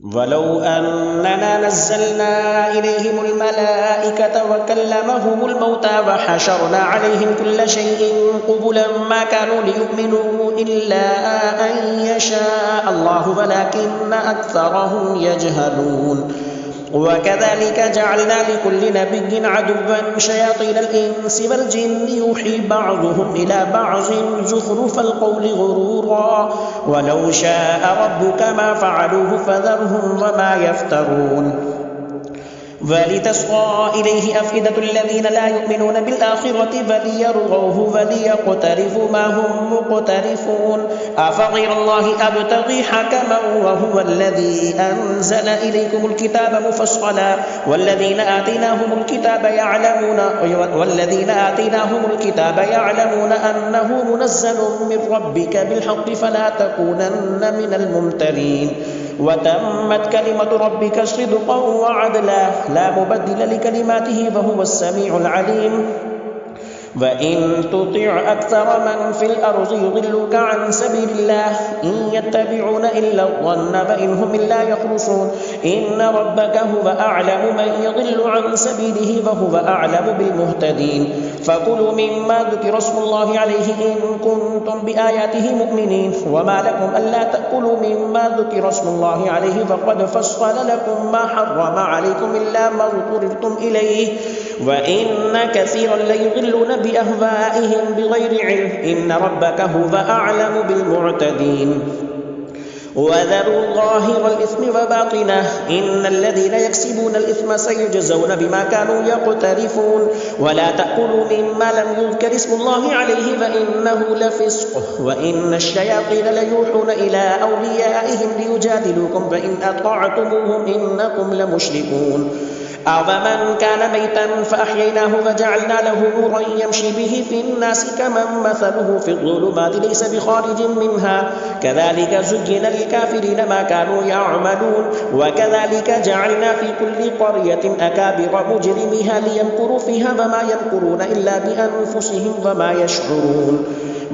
ولو أننا نزلنا إليهم الملائكة وكلمهم الموتى وحشرنا عليهم كل شيء قبلا ما كانوا ليؤمنوا إلا أن يشاء الله ولكن أكثرهم يجهلون وكذلك جعلنا لكل نبي عدوا شياطين الإنس والجن يوحي بعضهم إلى بعض زخرف القول غرورا ولو شاء ربك ما فعلوه فذرهم وما يفترون ولتصغى إليه أفئدة الذين لا يؤمنون بالآخرة فليرغوه وليقترفوا ما هم مقترفون أفغير الله أبتغي حكما وهو الذي أنزل إليكم الكتاب مفصلا والذين آتيناهم الكتاب يعلمون أنه منزل من ربك بالحق فلا تكونن من الممترين وتمت كلمة ربك صدقا وعدلا لا مبدل لكلماته وهو السميع العليم وإن تطع أكثر من في الأرض يضلوك عن سبيل الله إن يتبعون إلا الظن وإن هم إلا يخرصون إن ربك هو أعلم من يضل عن سبيله وهو أعلم بالمهتدين فكلوا مما ذكر اسم الله عليه إن كنتم بآياته مؤمنين وما لكم ألا تأكلوا مما ذكر اسم الله عليه فقد فصل لكم ما حرم عليكم إلا ما اضطررتم إليه وإن كثيرا ليضلون بأهوائهم بغير علم إن ربك هو أعلم بالمعتدين وذروا ظاهر الإثم وباطنه إن الذين يكسبون الإثم سيجزون بما كانوا يقترفون ولا تأكلوا مما لم يذكر اسم الله عليه فإنه لفسق وإن الشياطين ليوحون إلى أوليائهم ليجادلوكم فإن أطعتموهم إنكم لمشركون أَوَمَنْ كَانَ مَيْتًا فَأَحْيَيْنَاهُ وَجَعَلْنَا لَهُ نُورًا يَمْشِي بِهِ فِي النَّاسِ كَمَنْ مَثَلُهُ فِي الظُّلُمَاتِ لَيْسَ بِخَارِجٍ مِنْهَا كَذَلِكَ زُيِّنَ لِلْكَافِرِينَ مَا كَانُوا يَعْمَلُونَ وَكَذَلِكَ جَعَلْنَا فِي كُلِّ قَرْيَةٍ أَكَابِرَ مُجْرِمِيهَا لِيَمْكُرُوا فِيهَا وَمَا يَمْكُرُونَ إِلَّا بِأَنْفُسِهِمْ وَمَا يَشْعُرُونَ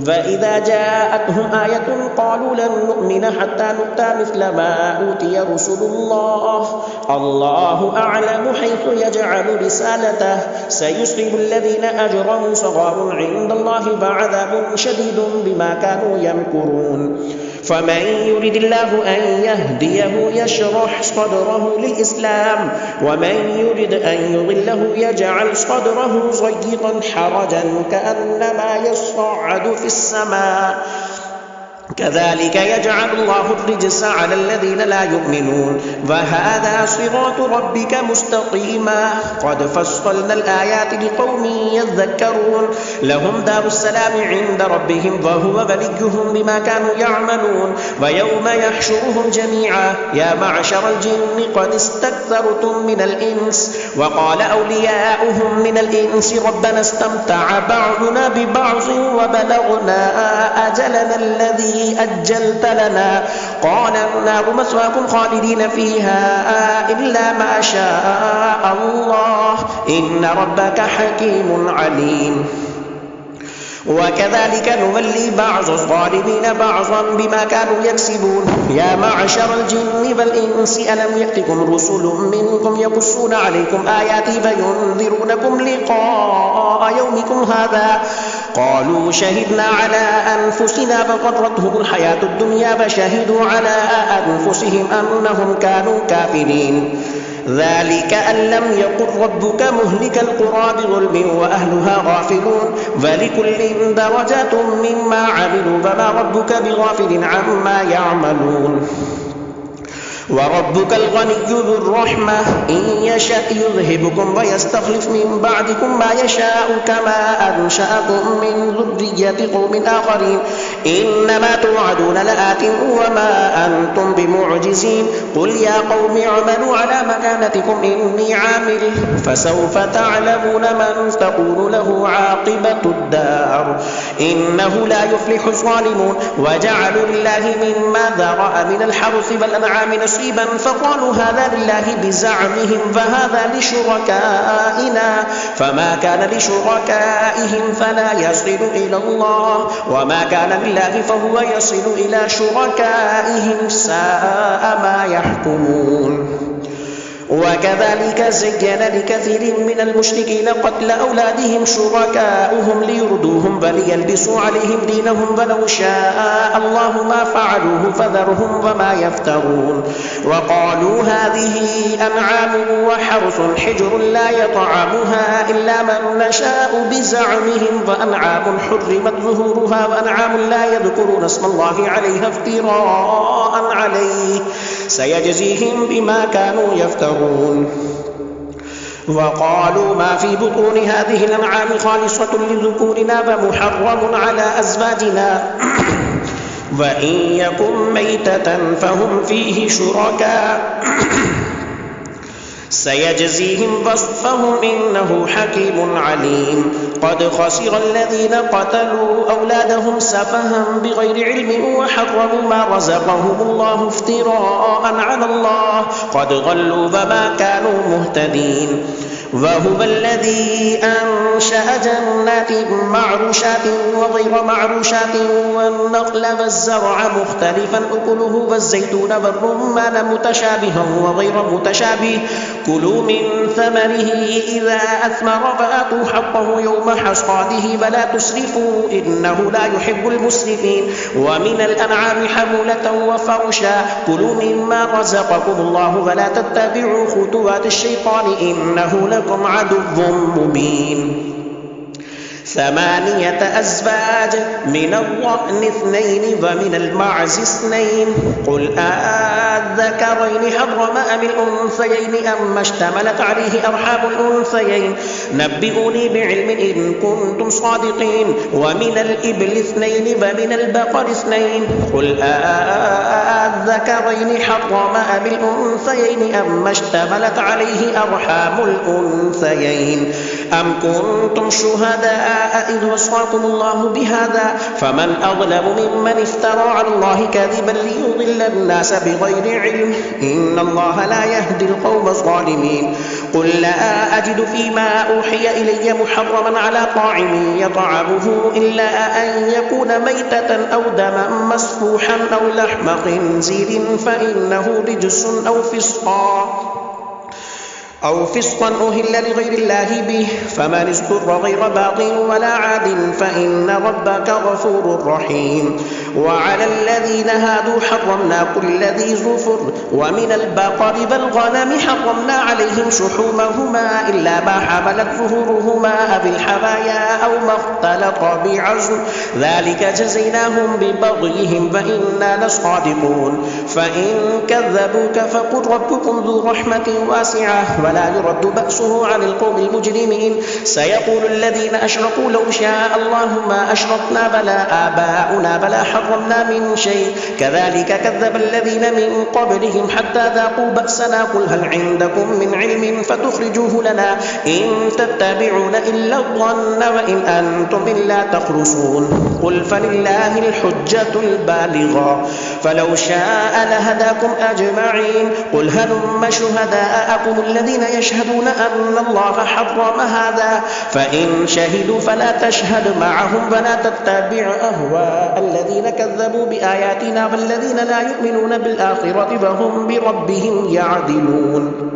وإذا جاءتهم آية قالوا لن نؤمن حتى نؤتى مثل ما أوتي رسل الله الله أعلم حيث يجعل رسالته سيصيب الذين أجرموا صغار عند الله وعذاب شديد بما كانوا يمكرون فمن يرد الله أن يهديه يشرح صدره للإسلام ومن يرد أن يضله يجعل صدره ضيقا حرجا كأنما يصعد في السماء كذلك يجعل الله الرجس على الذين لا يؤمنون وهذا صراط ربك مستقيما قد فصلنا الآيات لقوم يذكرون لهم دار السلام عند ربهم وهو وليهم بما كانوا يعملون ويوم يحشرهم جميعا يا معشر الجن قد استكثرتم من الإنس وقال أولياؤهم من الإنس ربنا استمتع بعضنا ببعض وبلغنا أجلنا الذي أجلت لنا قال النار مثواكم خالدين فيها إلا ما شاء الله إن ربك حكيم عليم وكذلك نولي بعض الظالمين بعضا بما كانوا يكسبون يا معشر الجن والإنس ألم يأتكم رسل منكم يقصون عليكم آياتي فينذرونكم لقاء يومكم هذا قالوا شهدنا على أنفسنا فغرتهم الحياة الدنيا فشهدوا على أنفسهم أنهم كانوا كافرين ذلك أن لم يقل ربك مهلك القرى بظلم وأهلها غافلون ولكل درجات مما عملوا وما ربك بغافل عما يعملون وربك الغني ذو الرحمة إن يشاء يذهبكم ويستخلف من بعدكم ما يشاء كما أنشأكم من ذرية قوم آخرين إنما توعدون لآت وما أنتم بمعجزين قل يا قوم اعملوا على مكانتكم إني عامل فسوف تعلمون من تكون له عاقبة الدار إنه لا يفلح الظالمون وجعلوا لله مما ذرأ من الحرث والأنعام نصيبا نصيبا فقالوا هذا لله بزعمهم فهذا لشركائنا فما كان لشركائهم فلا يصل إلى الله وما كان لله فهو يصل إلى شركائهم ساء ما يحكمون. وكذلك زين لكثير من المشركين قتل أولادهم شركاؤهم ليردوهم فليلبسوا عليهم دينهم ولو شاء الله ما فعلوه فذرهم وما يفترون. وقالوا هذه أنعام وحرث حجر لا يطعمها إلا من نشاء بزعمهم وأنعام حرمت ظهورها وأنعام لا يذكرون اسم الله عليها افتراء عليه سيجزيهم بما كانوا يفترون. وقالوا ما في بطون هذه الأنعام خالصة لذكورنا فمحرم على أزواجنا وإن يكن ميتة فهم فيه شركاء سيجزيهم وصفهم إنه حكيم عليم. قد خسر الذين قتلوا أولادهم سفها بغير علم وحرموا ما رزقهم الله افتراء على الله قد ضلوا وما كانوا مهتدين. وهو الذي أنشأ جنات معروشات وغير معروشات والنخل والزرع مختلفا أكله والزيتون والرمان متشابها وغير متشابه كلوا من ثمره إذا أثمر فآتوا حقه يوم حصاده ولا تسرفوا إنه لا يحب المسرفين. ومن الأنعام حمولة وفرشا كلوا مما رزقكم الله ولا تتبعوا خطوات الشيطان إنه لكم عدو مبين. 8 أزواج من الضأن 2 ومن المعز 2 قل أذكرين حرم أم الأنثيين أما اشتملت عليه أرحام الأنثيين نبئوني بعلم إن كنتم صادقين. ومن الإبل 2 ومن البقر 2 قل أذكرين حرم أم الأنثيين أما اشتملت عليه أرحام الأنثيين أم كنتم شهداء إذ وصاكم الله بهذا فمن أظلم ممن افترى على الله كذبا ليضل الناس بغير علم إن الله لا يهدي القوم الظالمين. قل لا أجد فيما أوحي إلي محرما على طاعم يطعمه إلا أن يكون ميتة أو دما مسفوحا أو لحم خنزير فإنه رجس أو فسقا أهل لغير الله به فمن اضطر غير باغ ولا عاد فإن ربك غفور رحيم. وعلى الذين هادوا حرمنا كل ذي ظفر ومن البقر والغنم حرمنا عليهم شحومهما إلا ما حملت ظهورهما أو الحوايا أو ما اختلط بعظم ذلك جزيناهم ببغيهم وإنا لصادقون. فإن كذبوك فقل ربكم ذو رحمة واسعة ولا يرد بأسه عن القوم المجرمين. سيقول الذين أشركوا لو شاء الله ما أشركنا بلا آباؤنا بلا حرمنا من شيء كذلك كذب الذين من قبلهم حتى ذاقوا بأسنا قل هل عندكم من علم فتخرجوه لنا إن تتبعون إلا الظن وإن أنتم إلا تخرصون. قل فلله الحجة البالغة فلو شاء لهداكم أجمعين. قل هلم شهداءكم الذين يشهدون أن الله حرم هذا فإن شهدوا فلا تشهد معهم ولا تتبع أهواء الذين كذبوا بآياتنا والذين لا يؤمنون بالآخرة وهم بربهم يعدلون.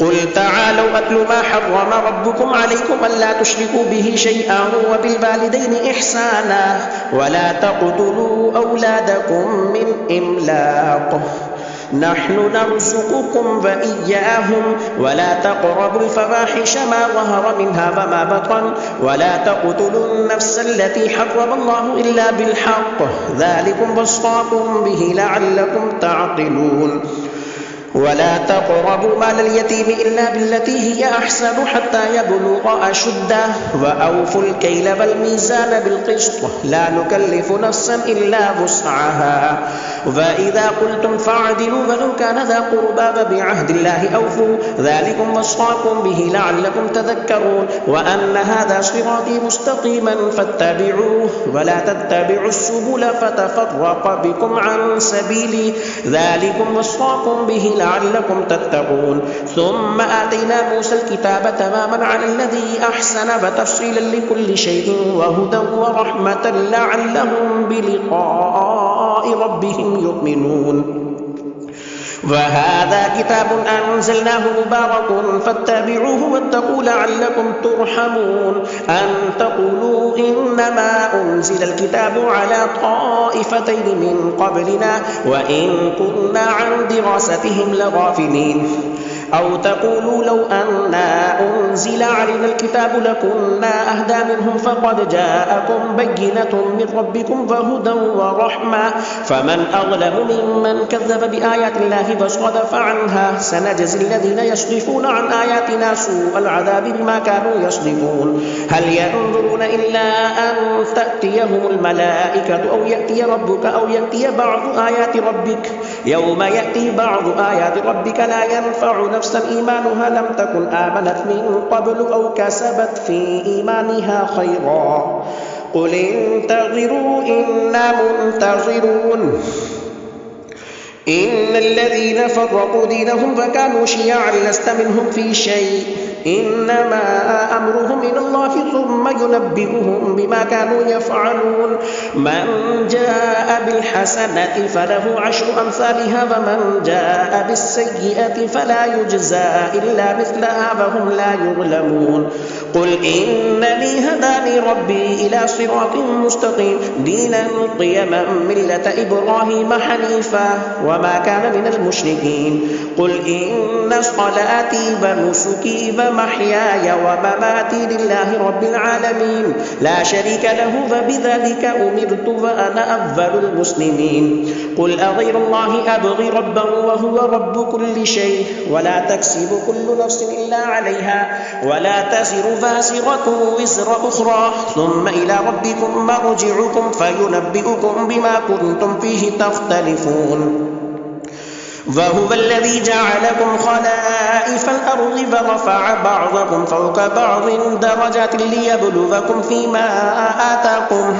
قل تعالوا أتل ما حرم ربكم عليكم ألا تشركوا به شيئا وبالوالدين إحسانا ولا تقتلوا أولادكم من إملاق نحن نرزقكم وإياهم ولا تقربوا الفواحش ما ظهر منها وما بطن ولا تقتلوا النفس التي حرم الله إلا بالحق ذلكم وصاكم به لعلكم تعقلون. ولا تقربوا مال اليتيم إلا بالتي هي أحسن حتى يبلغ أشده وأوفوا الكيل والميزان بالقسط لا نكلف نفسا إلا وسعها فإذا قلتم فاعدلوا ولو كان ذا قربى وبعهد الله أوفوا ذلكم وصاكم به لعلكم تذكرون وأن هذا صراطي مستقيما فاتبعوه ولا تتبعوا السبل فتفرق بكم عن سبيلي ذلكم وصاكم به لعلكم تتقون ثم آتينا موسى الكتاب تماما على الذي أحسن وتفصيلا لكل شيء وهدى ورحمة لعلهم بلقاء ربهم يؤمنون وهذا كتاب أنزلناه مبارك فاتبعوه واتقوا لعلكم ترحمون أن تقولوا إنما أنزل الكتاب على طائفتين من قبلنا وإن كنا عن دراستهم لغافلين أو تقولوا لو أنا أنزل علينا الكتاب لكنا أهدى منهم فقد جاءكم بينة من ربكم وهدى ورحمة فمن أظلم ممن كذب بآيات الله وصدف عنها سنجزي الذين يصدفون عن آياتنا سوء العذاب بما كانوا يصدفون هل ينظرون إلا أن تأتيهم الملائكة أو يأتي ربك أو يأتي بعض آيات ربك يوم يأتي بعض آيات ربك لا ينفع نفسا إيمانها لم تكن آمنت من قبل أو كسبت في إيمانها خيرا قل انتظروا إنا منتظرون إن الذين فرقوا دينهم وكانوا شيعا لست منهم في شيء إنما أمرهم إلى الله ثم ينبئهم بما كانوا يفعلون من جاء بالحسنة فله 10 أمثالها ومن جاء بالسيئة فلا يجزى إلا مثلها وهم لا يظلمون قل إنني هداني ربي إلى صراط مستقيم دينا قيما ملة إبراهيم حنيفا وما كان من المشركين قل إن صلاتي ونسكي ومحياي ومماتي لله رب العالمين لا شريك له وبذلك أمرت وأنا أول المسلمين قل أغير الله أبغي ربا وهو رب كل شيء ولا تكسب كل نفس إلا عليها ولا تزر وازرة وزر أخرى ثم إلى ربكم مرجعكم فينبئكم بما كنتم فيه تختلفون وهو الذي جعلكم خلائف الأرض ورفع بعضكم فوق بعض درجات ليبلوكم فيما آتاكم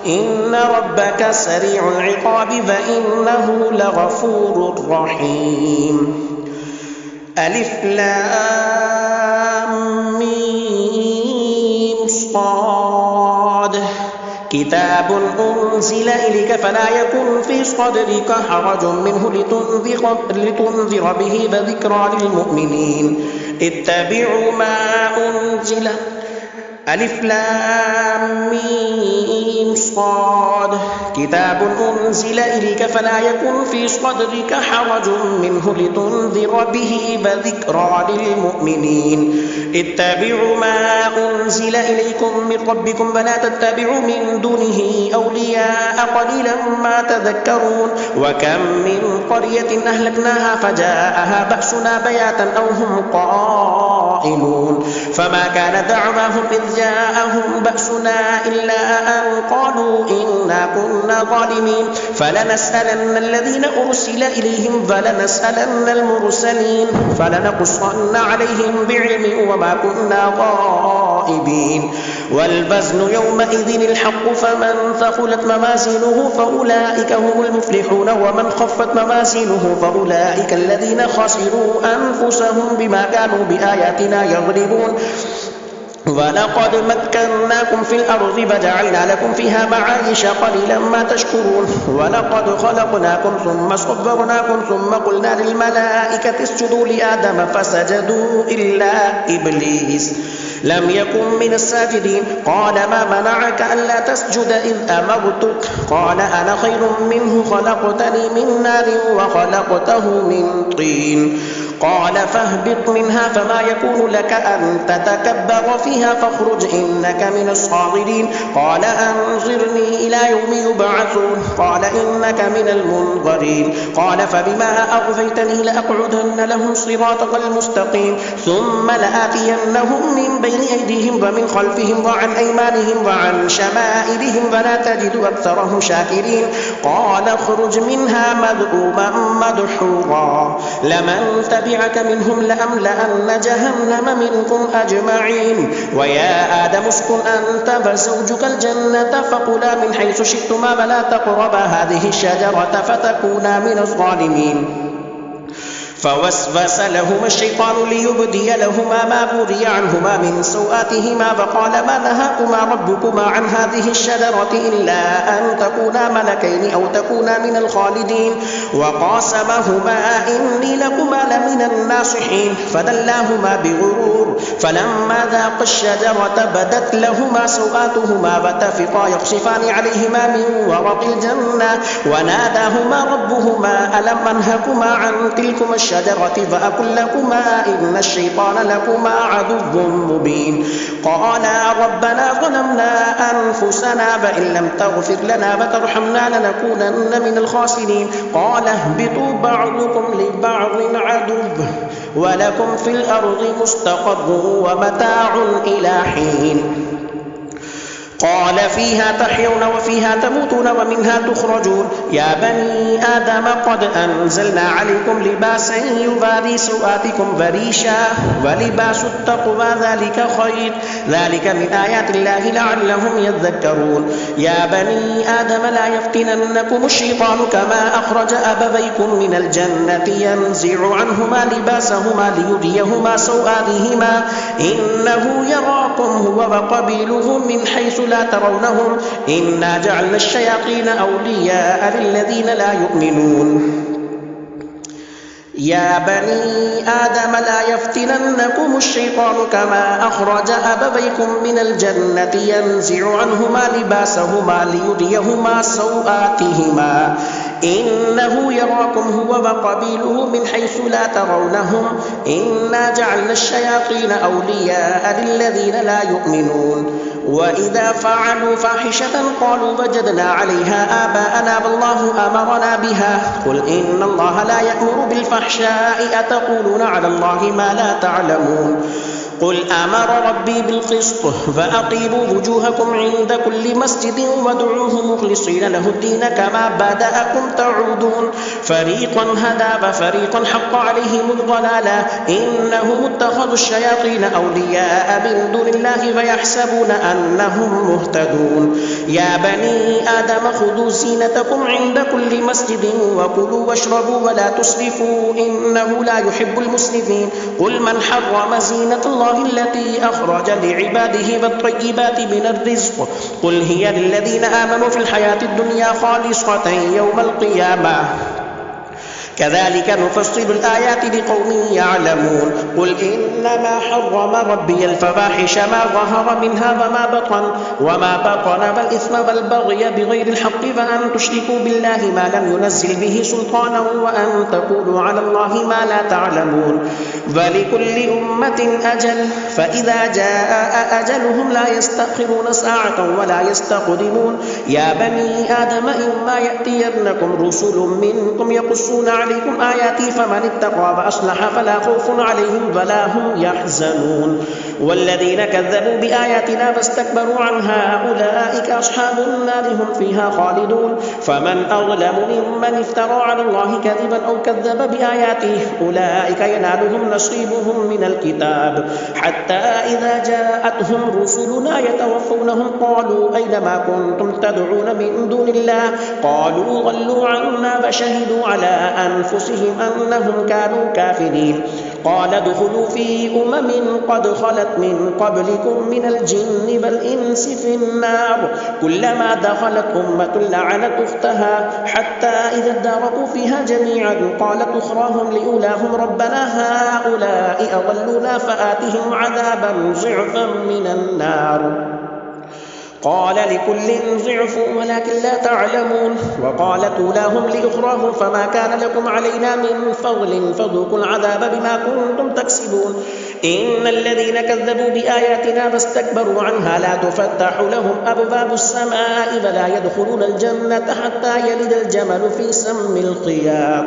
إن ربك سريع العقاب فإنه لغفور رحيم ألف لام ميم صاد كتاب أنزل إليك فلا يكن في صدرك حرج منه لتنذر به وذكرى للمؤمنين اتبعوا ما أنزل ألف لام ميم صاد كتاب أنزل إليك فلا يكن في صدرك حرج منه لتنذر به وذكرى للمؤمنين اتبعوا ما أنزل إليكم من ربكم ولا تتبعوا من دونه أولياء قليلا ما تذكرون وكم من قرية أهلكناها فجاءها بأسنا بياتا أو هم قائلون فما كان دعواهم إذ جاءهم بأسنا إلا أن قالوا إنا كنا ظالمين فلنسألن الذين أرسل إليهم ولنسألن المرسلين فلنقصن عليهم بعلم وما كنا غائبين والوزن يومئذ الحق فمن ثقلت موازينه فأولئك هم المفلحون ومن خفت موازينه فأولئك الذين خسروا أنفسهم بما كانوا بآياتنا يظلمون ولقد مكناكم في الأرض وجعلنا لكم فيها معايش قليلا ما تشكرون ولقد خلقناكم ثم صورناكم ثم قلنا للملائكة اسجدوا لآدم فسجدوا إلا إبليس لم يكن من الساجدين قال ما منعك ألا تسجد إذ أمرتك قال أنا خير منه خلقتني من نار وخلقته من طين قال فاهبط منها فما يكون لك أن تتكبر فيها فاخرج إنك من الصاغرين قال أنظرني إلى يوم يبعثون قال إنك من المنظرين قال فبما أغويتني لأقعدن لهم صراطك المستقيم ثم لآتينهم من بين أيديهم ومن خلفهم وعن أيمانهم وعن شمائلهم ولا تجد أكثرهم شاكرين قال اخرج منها مذءوما مدحورا لمن تبعك منهم لأملأن جهنم منكم أجمعين ويا آدم اسكن أنت وزوجك الجنة فكلا من حيث شئتما ولا تقربا هذه الشجرة فتكونا من الظالمين فوسوس لهما الشيطان ليبدي لهما ما وري عنهما من سوآتهما وقال ما نهاكما ربكما عن هذه الشجرة إلا أن تكونا ملكين أو تكونا من الخالدين وقاسمهما إني لكما لمن الناصحين فدلاهما بغرور فلما ذاقا الشجرة بدت لهما سوآتهما وطفقا يخصفان عليهما من ورق الجنة وناداهما ربهما ألم أنهكما عن تلكما الشجرة فأقل لكما إن الشيطان لكما عدو مبين قالا ربنا ظلمنا أنفسنا وإن لم تغفر لنا وترحمنا لنكونن من الخاسرين قال اهبطوا بعضكم لبعض عدو ولكم في الأرض مستقر ومتاع إلى حين قال فيها تحيون وفيها تموتون ومنها تخرجون يا بني آدم قد أنزلنا عليكم لباسا يواري سوآتكم وريشا ولباس التقوى ذلك خير ذلك من آيات الله لعلهم يذكرون يا بني آدم لا يفتننكم الشيطان كما أخرج أبويكم من الجنة ينزع عنهما لباسهما ليريهما سوآتهما إنه يراكم هو وقبيله من حيث لا ترونهم إنا جعلنا الشياطين أولياء للذين لا يؤمنون يا بني آدم لا يفتننكم الشيطان كما أخرج أبويكم من الجنة ينزع عنهما لباسهما ليريهما سوآتهما إنه يراكم هو وقبيله من حيث لا ترونهم إنا جعلنا الشياطين أولياء للذين لا يؤمنون وإذا فعلوا فاحشة قالوا وجدنا عليها آباءنا والله أمرنا بها قل إن الله لا يأمر بالفحشاء أتقولون على الله ما لا تعلمون قل أمر ربي بالقسط فأقيموا وجوهكم عند كل مسجد وادعوه مخلصين له الدين كما بدأكم تعودون فريقا هدى وفريقا حق عليهم الضلالة إنهم اتخذوا الشياطين أولياء من دون الله ويحسبون أنهم مهتدون يا بني آدم خذوا زينتكم عند كل مسجد وكلوا واشربوا ولا تسرفوا إنه لا يحب المسرفين قل من حرم زينة الله التي أخرج لعباده والطيبات من الرزق قل هي للذين آمنوا في الحياة الدنيا خالصة يوم القيامة كذلك نفصل الآيات لقوم يعلمون قل إنما حرم ربي الفواحش ما ظهر منها وما بطن والإثم والبغي بغير الحق وأن تشركوا بالله ما لم ينزل به سلطانا وأن تقولوا على الله ما لا تعلمون ولكل أمة أجل فإذا جاء أجلهم لا يستأخرون ساعة ولا يستقدمون يا بني آدم إما يأتينكم رسل منكم يقصون عليكم آياتي فمن اتقى وأصلح فلا خوف عليهم ولا هم يحزنون والذين كذبوا بآياتنا فاستكبروا عنها أولئك أصحاب النار هم فيها خالدون فمن أظلم ممن افترى على الله كذبا أو كذب بآياته أولئك ينالهم نصيبهم من الكتاب حتى إذا جاءتهم رسلنا يتوفونهم قالوا أين ما كنتم تدعون من دون الله قالوا ضلوا عنا وشهدوا على أنفسهم أنهم كانوا كافرين قال ادخلوا في قد خلت من قبلكم من الجن والإنس في النار كلما دخلت أمة لعنت أختها حتى إذا اداركوا فيها جميعا قالت أخراهم لأولاهم ربنا هؤلاء أضلونا فآتهم عذابا ضعفا من النار قال لكل ضعف ولكن لا تعلمون. وقالت أولاهم لأخراهم فما كان لكم علينا من فضل فذوقوا العذاب بما كنتم تكسبون. إن الذين كذبوا بآياتنا واستكبروا عنها لا تفتح لهم أبواب السماء ولا يدخلون الجنة حتى يلج الجمل في سم الخياط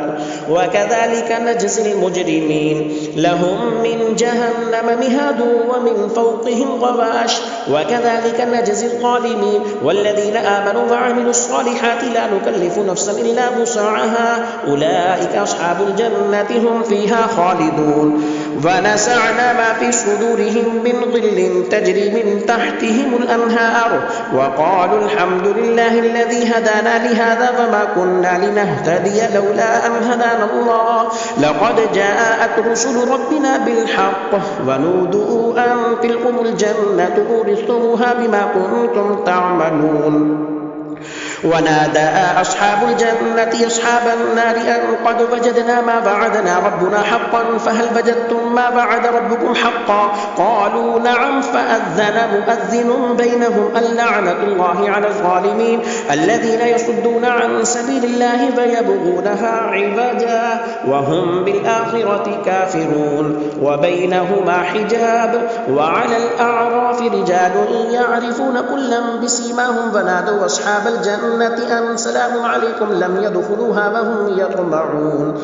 وكذلك نجزي المجرمين. لهم من جهنم مهاد ومن فوقهم غواش وكذلك نجزي الظالمين. والذين آمنوا وعملوا الصالحات لا نكلف نفسا إلا وسعها أولئك أصحاب الجنة هم فيها خالدون. ونزعنا ما في صدورهم من غل تجري من تحتهم الأنهار وقالوا الحمد لله الذي هدانا لهذا وما كنا لنهتدي لولا أن هدانا الله لقد جاءت رسل ربنا بالحق ونودوا أن تلكم الجنة أورثتموها بما كنتم تعملون. ونادى أصحاب الجنة أصحاب النار أن قد وجدنا ما وعدنا ربنا حقا فهل وجدتم ما وعد ربكم حقا قالوا نعم فأذن مؤذن بينهم اللعنة الله على الظالمين الذين يصدون عن سبيل الله ويبغونها عوجا وهم بالآخرة كافرون. وبينهما حجاب وعلى الأعراف رجال يعرفون كلا بسيماهم ونادوا أصحاب الجنة أن سلام عليكم لم يدخلوها وهم يطمعون.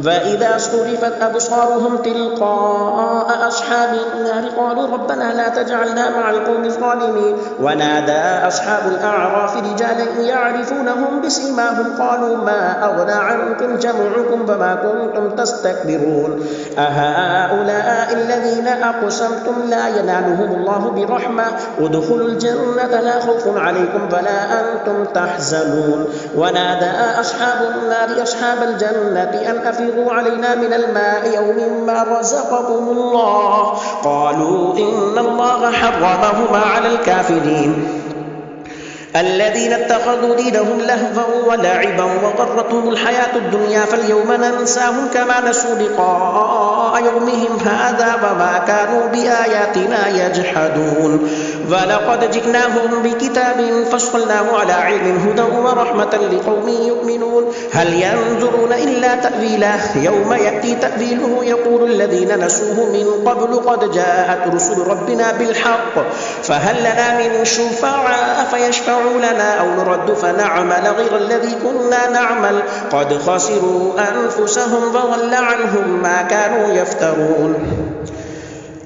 فإذا صرفت أبصارهم تلقاء أصحاب النار قالوا ربنا لا تجعلنا مع القوم الظالمين. ونادى أصحاب الأعراف رجالا يعرفونهم بسيماهم قالوا ما أغنى عنكم جمعكم وما كنتم تستكبرون أهؤلاء الذين أقسمتم لا ينالهم الله برحمة ادخلوا الجنة لا خوف عليكم ولا أنتم تحزنون. ونادى أصحاب النار أصحاب الجنة أن أفيضوا علينا من الماء يوم ما رزقكم الله قالوا إن الله حرمهما على الكافرين الذين اتخذوا دينهم لهوا ولعبا وغرتهم الحياة الدنيا فاليوم ننساهم كما نسوا لقاء يومهم هذا وما كانوا بآياتنا يجحدون. ولقد جئناهم بكتاب فصلناه على علم هدى ورحمة لقوم يؤمنون. هل ينظرون إلا تأويله يوم يأتي تأويله يقول الذين نسوه من قبل قد جاءت رسل ربنا بالحق فهل لنا من شفعاء فيشفعوا لنا أو نرد فنعمل غير الذي كنا نعمل قد خسروا أنفسهم وضل عنهم ما كانوا يفترون.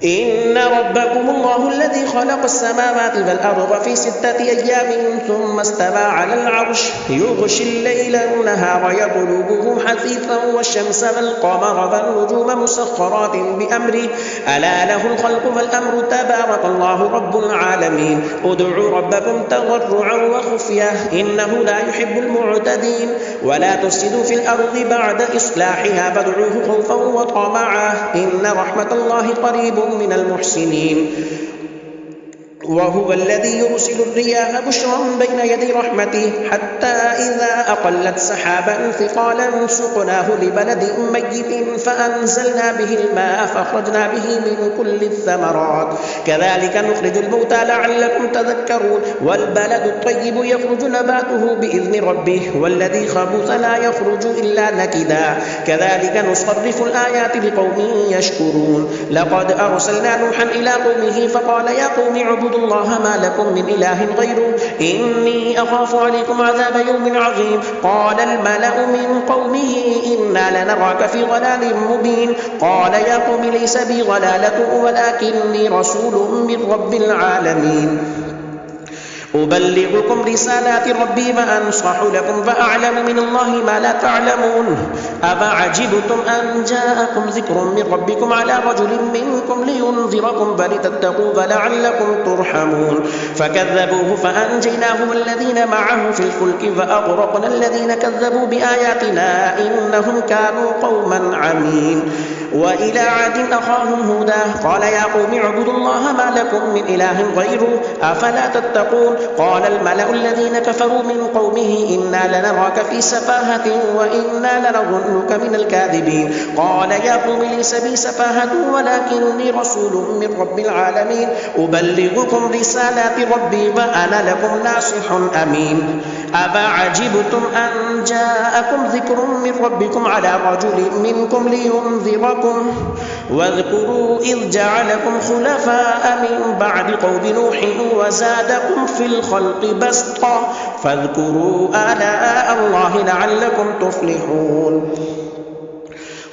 إن ربكم الله الذي خلق السماوات والأرض في 6 أيام ثم استوى على العرش يغشي الليل النهار يطلبه حثيثا والشمس والقمر والنجوم مسخرات بأمره ألا له الخلق والأمر تبارك الله رب العالمين. ادعوا ربكم تضرعا وخفية إنه لا يحب المعتدين. ولا تفسدوا في الأرض بعد إصلاحها فادعوه خوفا وطمعا إن رحمة الله قريب من المحسنين. وهو الذي يرسل الرياح بشرا بين يدي رحمته حتى إذا أقلت سحابا ثقالا سقناه لبلد ميت فأنزلنا به الماء فأخرجنا به من كل الثمرات كذلك نخرج الموتى لعلكم تذكرون. والبلد الطيب يخرج نباته بإذن ربه والذي خبث لا يخرج إلا نكدا كذلك نصرف الآيات لقوم يشكرون. لقد أرسلنا نوحا إلى قومه فقال يا قوم اعبدوا الله ما لكم من إله غيره إني أخاف عليكم عذاب يوم عظيم. قال الملأ من قومه إنا لنراك في ضلال مبين. قال يا قوم ليس بي ضلالة ولكني رسول من رب العالمين أبلغكم رسالات ربي وأنصح لكم فأعلم من الله ما لا تعلمون. أفعجبتم أن جاءكم ذكر من ربكم على رجل منكم لينذركم ولتتقوا ولعلكم ترحمون. فكذبوه فأنجيناه والذين معه في الفلك وأغرقنا الذين كذبوا بآياتنا إنهم كانوا قوما عمين. وإلى عاد أخاهم هودا قال يا قوم اعبدوا الله ما لكم من إله غيره أفلا تتقون قال الملأ الذين كفروا من قومه إنا لنراك في سفاهة وإنا لنظنك من الكاذبين قال يا قوم ليس بي سفاهة ولكني رسول من رب العالمين أبلغكم رسالات ربي وأنا لكم ناصح أمين أفعجبتم أن جاءكم ذكر من ربكم على رجل منكم لينذركم واذكروا إذ جعلكم خلفاء من بعد قوم نوح وزادكم في الخلق بسطا فاذكروا آلاء الله لعلكم تفلحون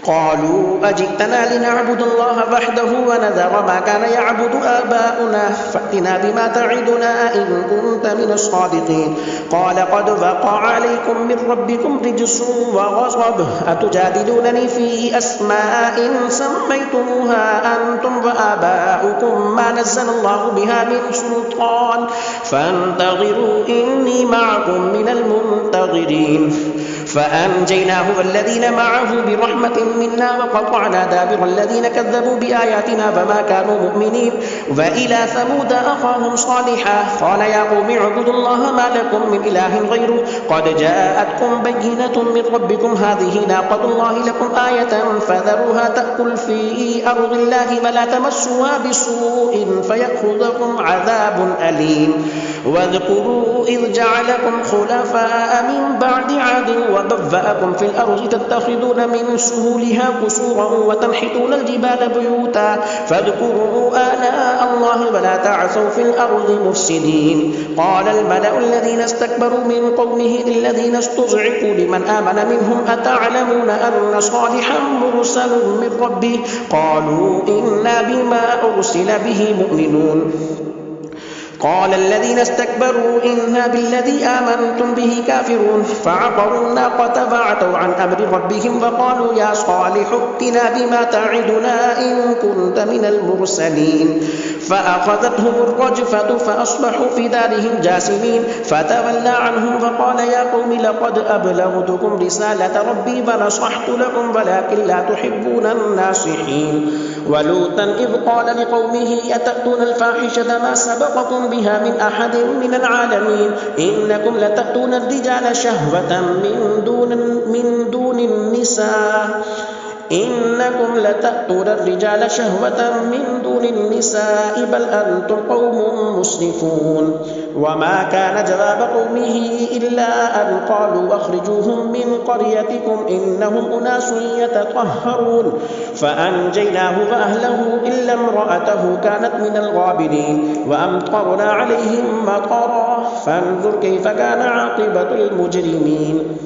قالوا أجئتنا لنعبد الله وحده ونذر ما كان يعبد آباؤنا فأتنا بما تعدنا إن كنت من الصادقين قال قد وقع عليكم من ربكم رجس وغضب أتجادلونني في أسماء سميتموها أنتم وآباؤكم ما نزل الله بها من سلطان فانتظروا إني معكم من المنتظرين فأنجيناه والذين معه برحمة منا وقطعنا دابر الذين كذبوا بآياتنا فما كانوا مؤمنين وإلى ثمود أخاهم صالحا قال يا قوم اعبدوا الله ما لكم من إله غيره قد جاءتكم بينة من ربكم هذه ناقة الله لكم آية فذروها تأكل في أرض الله ولا تمسوها بسوء فيأخذكم عذاب أليم واذكروا إذ جعلكم خلفاء من بعد عاد وبوأكم في الأرض تتخذون من سهولها قصورا وتنحتون الجبال بيوتا فاذكروا آلاء الله ولا تعثوا في الأرض مفسدين قال الملأ الذين استكبروا من قومه للذين استضعفوا لمن آمن منهم أتعلمون أن صالحا مرسل من ربه قالوا إنا بما أرسل به مؤمنون قال الذين استكبروا إنا بالذي آمنتم به كافرون فعقروا الناقة فعتوا عن أمر ربهم فقالوا يا صالح ائتنا بما تعدنا إن كنت من المرسلين فأخذتهم الرجفة فأصبحوا في دارهم جاثمين فتولى عنهم فقال يا قوم لقد أبلغتكم رسالة ربي فنصحت لكم ولكن لا تحبون الناصحين ولوطا إذ قال لقومه أتأتون الفاحشة ما سبقكم بها من أحد من العالمين إنكم لتأتون الرجال شهوة من دون النساء إنكم لتأتون الرجال شهوة من دون النساء بل أنتم قوم مسرفون وما كان جواب قومه إلا أن قالوا أخرجوهم من قريتكم إنهم أناس يتطهرون فأنجيناه وأهله إلا امرأته كانت من الغابرين وأمطرنا عليهم مطرا فانظر كيف كان عاقبة المجرمين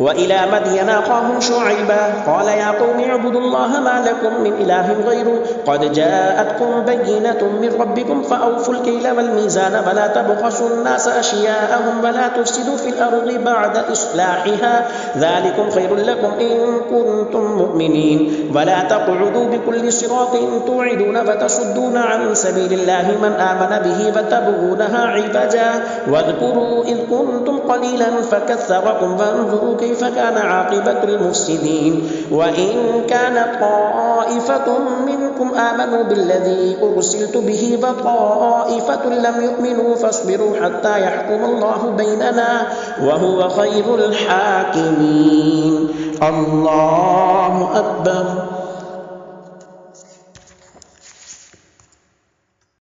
وإلى مدين أخاهم شعيبا قال يا قوم اعبدوا الله ما لكم من إله غيره قد جاءتكم بينة من ربكم فأوفوا الكيل والميزان ولا تبخسوا الناس أشياءهم ولا تفسدوا في الأرض بعد إصلاحها ذلكم خير لكم إن كنتم مؤمنين ولا تقعدوا بكل صراط توعدون فتصدون عن سبيل الله من آمن به فتبغونها عوجا واذكروا إذ كنتم قليلا فكثركم فانظروا كيف كان عاقبة المفسدين وإن كان طائفة منكم آمنوا بالذي أرسلت به وطائفة لم يؤمنوا فاصبروا حتى يحكم الله بيننا وهو خير الحاكمين الله أكبر.